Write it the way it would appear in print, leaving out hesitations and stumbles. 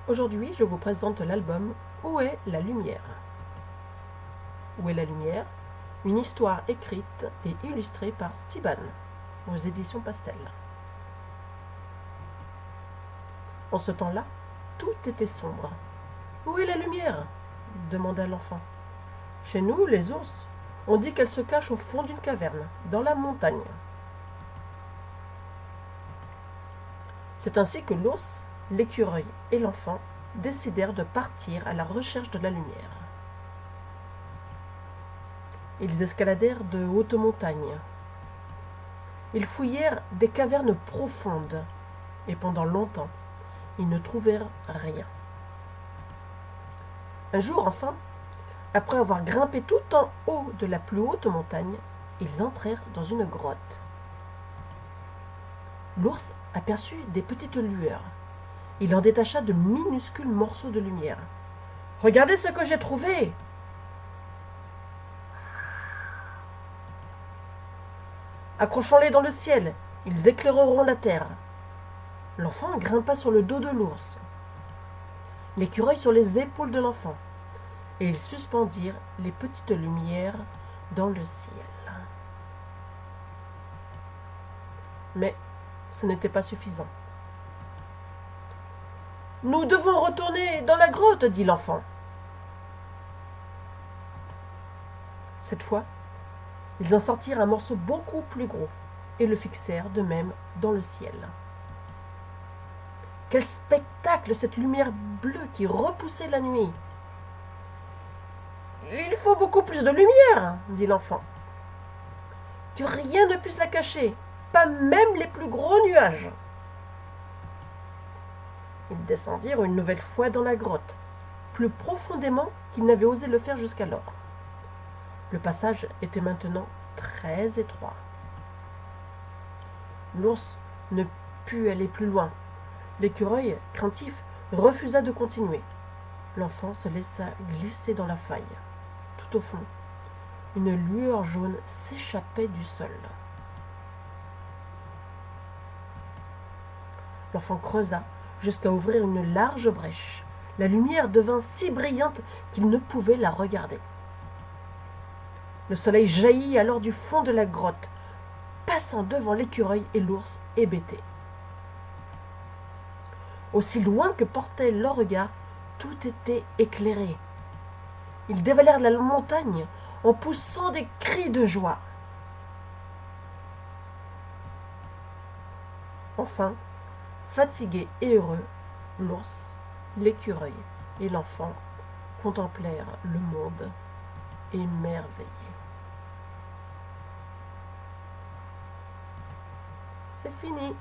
Aujourd'hui, je vous présente l'album Où est la lumière? Où est la lumière? Une histoire écrite et illustrée par Steban aux éditions Pastel. En ce temps-là, tout était sombre. Où est la lumière? Demanda l'enfant. Chez nous, les ours, on dit qu'elle se cache au fond d'une caverne, dans la montagne. C'est ainsi que l'ours, l'écureuil et l'enfant décidèrent de partir à la recherche de la lumière. Ils escaladèrent de hautes montagnes. Ils fouillèrent des cavernes profondes et pendant longtemps, ils ne trouvèrent rien. Un jour enfin, après avoir grimpé tout en haut de la plus haute montagne, ils entrèrent dans une grotte. L'ours aperçut des petites lueurs. Il en détacha de minuscules morceaux de lumière. « Regardez ce que j'ai trouvé !» Accrochons-les dans le ciel, ils éclaireront la terre. L'enfant grimpa sur le dos de l'ours, l'écureuil sur les épaules de l'enfant, et ils suspendirent les petites lumières dans le ciel. Mais ce n'était pas suffisant. « Nous devons retourner dans la grotte, dit l'enfant. Cette fois, ils en sortirent un morceau beaucoup plus gros et le fixèrent de même dans le ciel. Quel spectacle, cette lumière bleue qui repoussait la nuit! Il faut beaucoup plus de lumière, dit l'enfant. Que rien ne puisse la cacher, pas même les plus gros nuages. Ils descendirent une nouvelle fois dans la grotte, plus profondément qu'ils n'avaient osé le faire jusqu'alors. Le passage était maintenant très étroit. L'ours ne put aller plus loin. L'écureuil, craintif, refusa de continuer. L'enfant se laissa glisser dans la faille. Tout au fond, une lueur jaune s'échappait du sol. L'enfant creusa jusqu'à ouvrir une large brèche. La lumière devint si brillante qu'il ne pouvait la regarder. Le soleil jaillit alors du fond de la grotte, passant devant l'écureuil et l'ours hébétés. Aussi loin que portait leur regard, tout était éclairé. Ils dévalèrent la montagne en poussant des cris de joie. Enfin, fatigués et heureux, l'ours, l'écureuil et l'enfant contemplèrent le monde émerveillés. C'est fini.